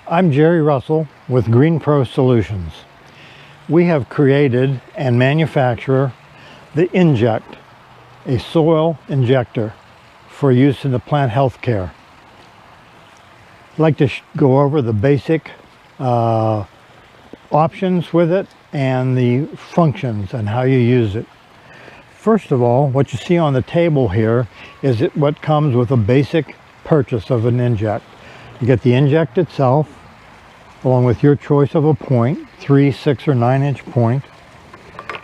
I'm Jerry Russell with Green Pro Solutions. We have created and manufacture the Njekt, a soil injector for use in the plant health care. I'd like to go over the basic options with it and the functions and how you use it. First of all, what you see on the table here is what comes with a basic purchase of an Njekt. You get the Njekt itself, along with your choice of a point, 3, 6, or 9-inch point,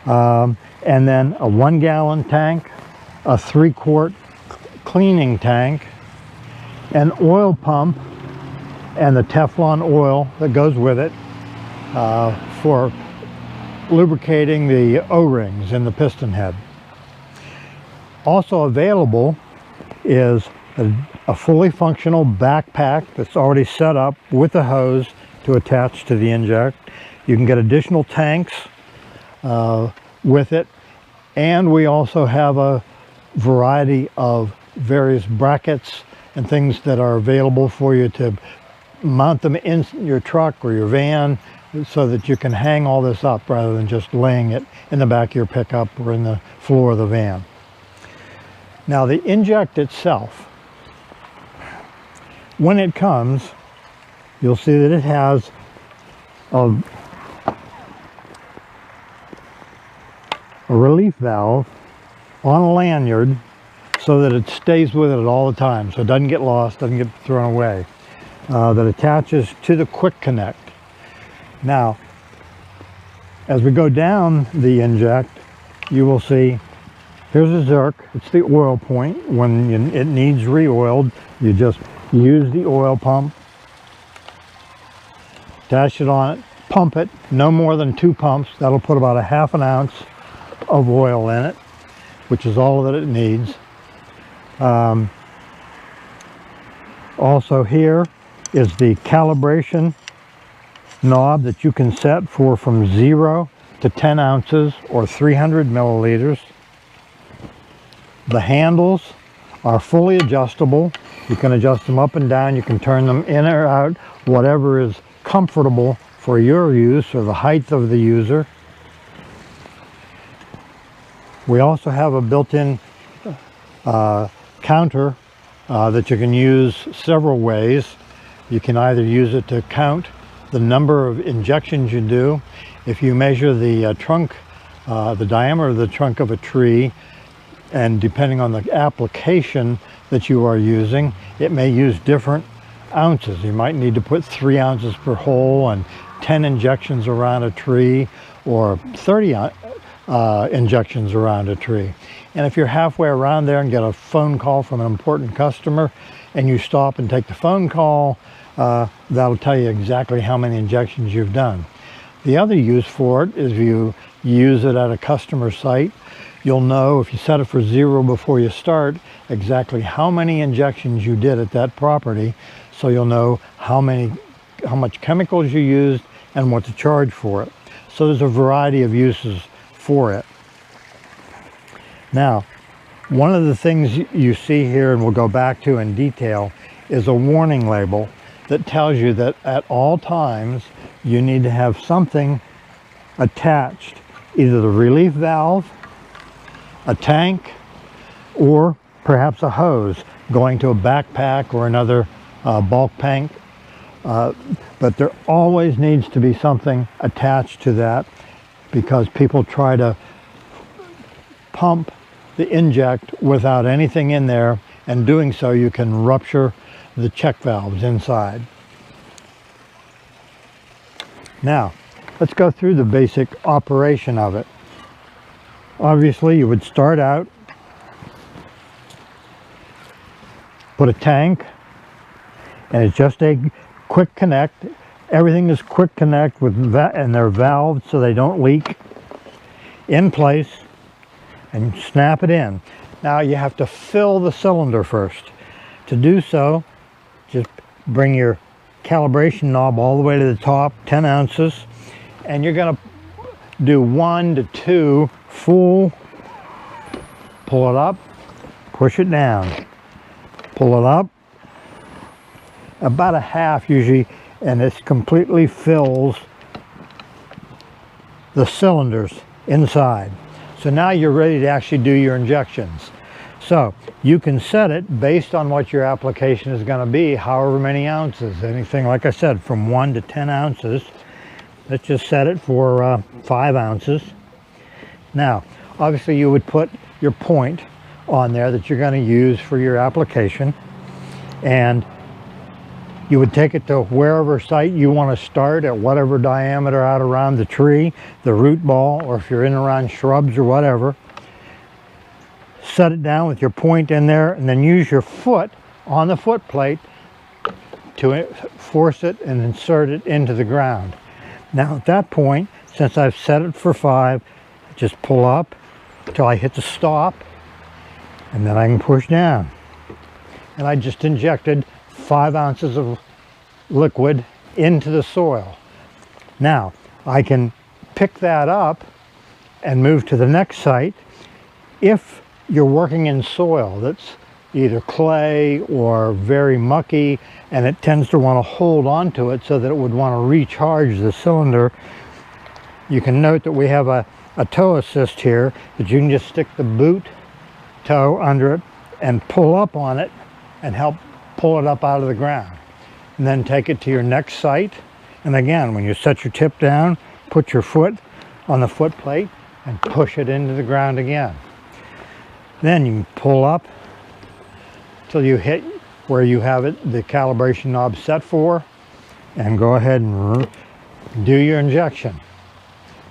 and then a 1-gallon tank, a 3-quart cleaning tank, an oil pump, and the Teflon oil that goes with it for lubricating the O-rings in the piston head. Also available is a fully functional backpack that's already set up with a hose to attach to the Njekt. You can get additional tanks with it, and we also have a variety of various brackets and things that are available for you to mount them in your truck or your van so that you can hang all this up rather than just laying it in the back of your pickup or in the floor of the van. Now the Njekt itself, when it comes, you'll see that it has a relief valve on a lanyard so that it stays with it all the time, so it doesn't get lost, doesn't get thrown away, that attaches to the quick connect. Now, as we go down the Njekt, you will see here's a Zerk. It's the oil point. When it needs re-oiled, you just use the oil pump, dash it on it, pump it, no more than 2 pumps. That'll put about a ½ an ounce of oil in it, which is all that it needs. Also here is the calibration knob that you can set for from 0 to 10 ounces or 300 milliliters. The handles are fully adjustable. You can adjust them up and down. You can turn them in or out, whatever is comfortable for your use or the height of the user. We also have a built-in counter that you can use several ways. You can either use it to count the number of injections you do. If you measure the trunk, the diameter of the trunk of a tree, and depending on the application that you are using, it may use different ounces. You might need to put 3 ounces per hole and 10 injections around a tree, or 30 injections around a tree. And if you're halfway around there and get a phone call from an important customer and you stop and take the phone call, that'll tell you exactly how many injections you've done. The other use for it is if you use it at a customer site, you'll know if you set it for 0 before you start exactly how many injections you did at that property, so you'll know how much chemicals you used and what to charge for it. So there's a variety of uses for it. Now, one of the things you see here, and we'll go back to in detail, is a warning label that tells you that at all times you need to have something attached, either the relief valve, a tank, or perhaps a hose going to a backpack or another bulk tank. But there always needs to be something attached to that, because people try to pump the Njekt without anything in there, and doing so you can rupture the check valves inside. Now, let's go through the basic operation of it. Obviously, you would start out, put a tank, and it's just a quick connect. Everything is quick connect and they're valved so they don't leak, in place, and snap it in. Now you have to fill the cylinder first. To do so, just bring your calibration knob all the way to the top, 10 ounces, and you're going to do 1 to 2 full, pull it up, push it down, pull it up, about a half usually and it completely fills the cylinders inside. So now you're ready to actually do your injections. So you can set it based on what your application is going to be, however many ounces. Anything, like I said, from 1 to 10 ounces. Let's just set it for 5 ounces. Now, obviously you would put your point on there that you're going to use for your application, and you would take it to wherever site you want to start, at whatever diameter out around the tree, the root ball, or if you're in around shrubs or whatever. Set it down with your point in there, and then use your foot on the foot plate to force it and insert it into the ground. Now at that point, since I've set it for 5, just pull up until I hit the stop, and then I can push down. And I just injected 5 ounces of liquid into the soil. Now I can pick that up and move to the next site. If you're working in soil that's either clay or very mucky, and it tends to want to hold on to it so that it would want to recharge the cylinder, you can note that we have a toe assist here that you can just stick the boot toe under it and pull up on it and help pull it up out of the ground, and then take it to your next site. And again, when you set your tip down, put your foot on the foot plate and push it into the ground again. Then you can pull up till you hit where you have it, the calibration knob set for, and go ahead and do your injection.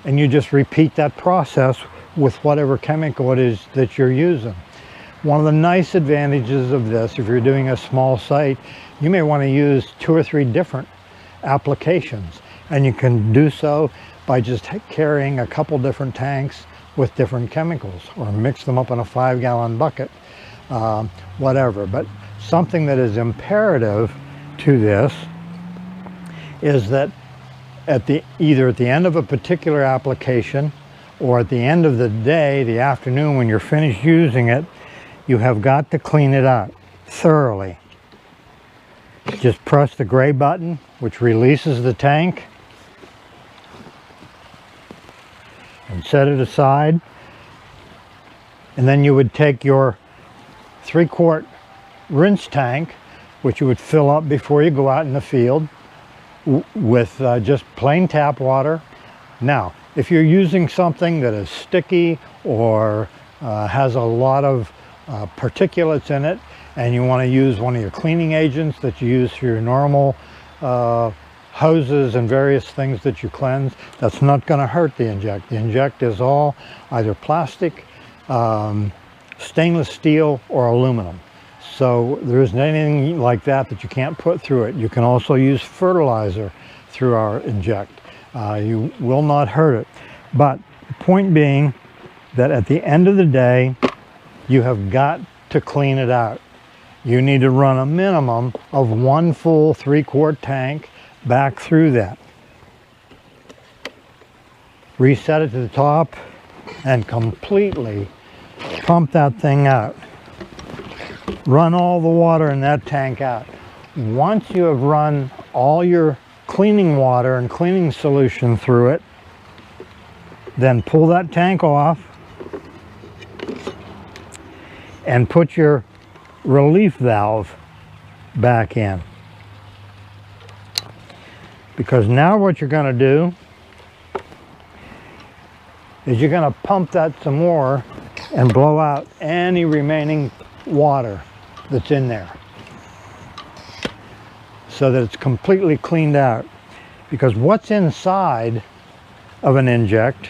And you just repeat that process with whatever chemical it is that you're using. One of the nice advantages of this, if you're doing a small site, you may want to use 2 or 3 different applications, and you can do so by just carrying a couple different tanks with different chemicals, or mix them up in a 5-gallon bucket, whatever. But something that is imperative to this is that either at the end of a particular application, or at the end of the day, the afternoon, when you're finished using it, you have got to clean it out thoroughly. Just press the gray button, which releases the tank, and set it aside. And then you would take your 3-quart rinse tank, which you would fill up before you go out in the field, with just plain tap water. Now, if you're using something that is sticky or has a lot of particulates in it, and you want to use one of your cleaning agents that you use for your normal hoses and various things that you cleanse, that's not going to hurt the Njekt. The Njekt is all either plastic, stainless steel, or aluminum. So there isn't anything like that that you can't put through it. You can also use fertilizer through our Njekt. You will not hurt it. But the point being that at the end of the day, you have got to clean it out. You need to run a minimum of 1 full 3-quart tank back through that. Reset it to the top and completely pump that thing out. Run all the water in that tank out. Once you have run all your cleaning water and cleaning solution through it, then pull that tank off and put your relief valve back in. Because now what you're going to do is you're going to pump that some more and blow out any remaining water that's in there, so that it's completely cleaned out. Because what's inside of an Njekt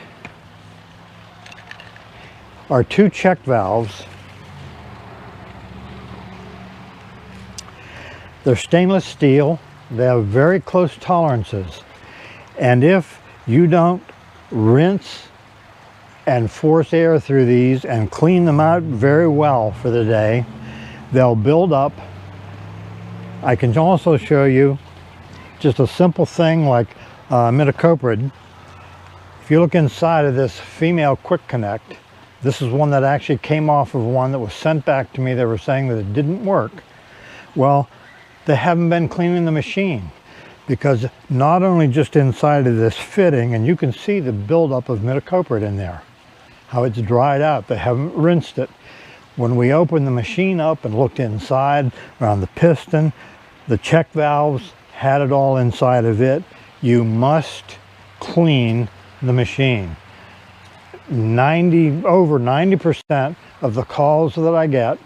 are 2 check valves. They're stainless steel. They have very close tolerances, and if you don't rinse and force air through these and clean them out very well for the day, they'll build up. I can also show you just a simple thing like imidacloprid. If you look inside of this female quick connect, this is one that actually came off of one that was sent back to me. They were saying that it didn't work. Well, they haven't been cleaning the machine. because not only just inside of this fitting, and you can see the buildup of imidacloprid in there, how it's dried out. They haven't rinsed it. When we opened the machine up and looked inside around the piston, the check valves had it all inside of it. You must clean the machine. Over 90% of the calls that I get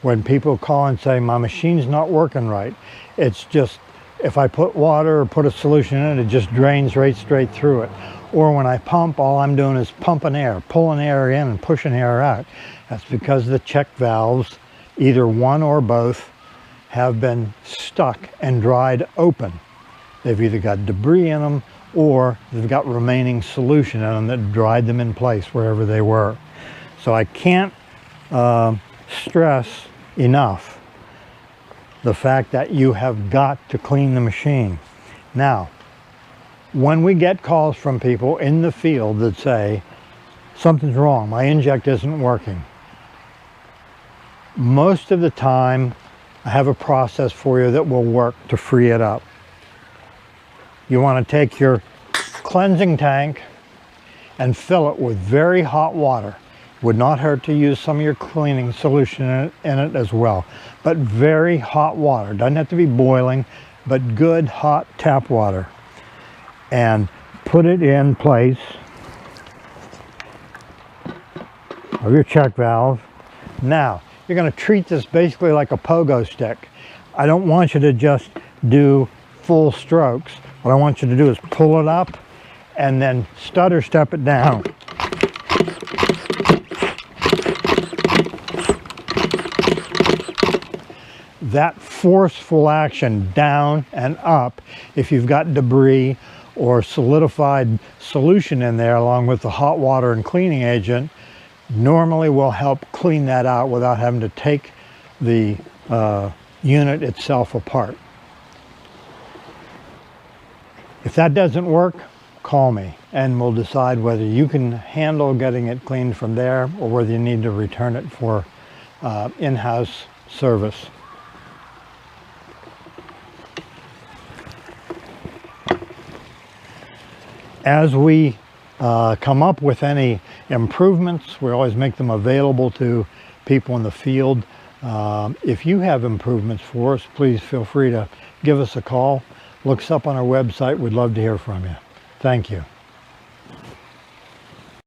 when people call and say my machine's not working right, it's just if I put water or put a solution in it, it just drains right straight through it. Or when I pump, all I'm doing is pumping air, pulling air in and pushing air out. That's because the check valves, either one or both, have been stuck and dried open. They've either got debris in them or they've got remaining solution in them that dried them in place wherever they were. So I can't stress enough the fact that you have got to clean the machine. Now, when we get calls from people in the field that say, something's wrong, my Njekt isn't working, most of the time I have a process for you that will work to free it up. You want to take your cleansing tank and fill it with very hot water. Would not hurt to use some of your cleaning solution in it as well. But very hot water. Doesn't have to be boiling, but good hot tap water. And put it in place of your check valve. Now, you're going to treat this basically like a pogo stick. I don't want you to just do full strokes. What I want you to do is pull it up and then stutter step it down. That forceful action down and up, if you've got debris or solidified solution in there along with the hot water and cleaning agent, normally will help clean that out without having to take the unit itself apart. If that doesn't work, call me and we'll decide whether you can handle getting it cleaned from there or whether you need to return it for in-house service. As we come up with any improvements, we always make them available to people in the field. If you have improvements for us, please feel free to give us a call. Look us up on our website. We'd love to hear from you. Thank you.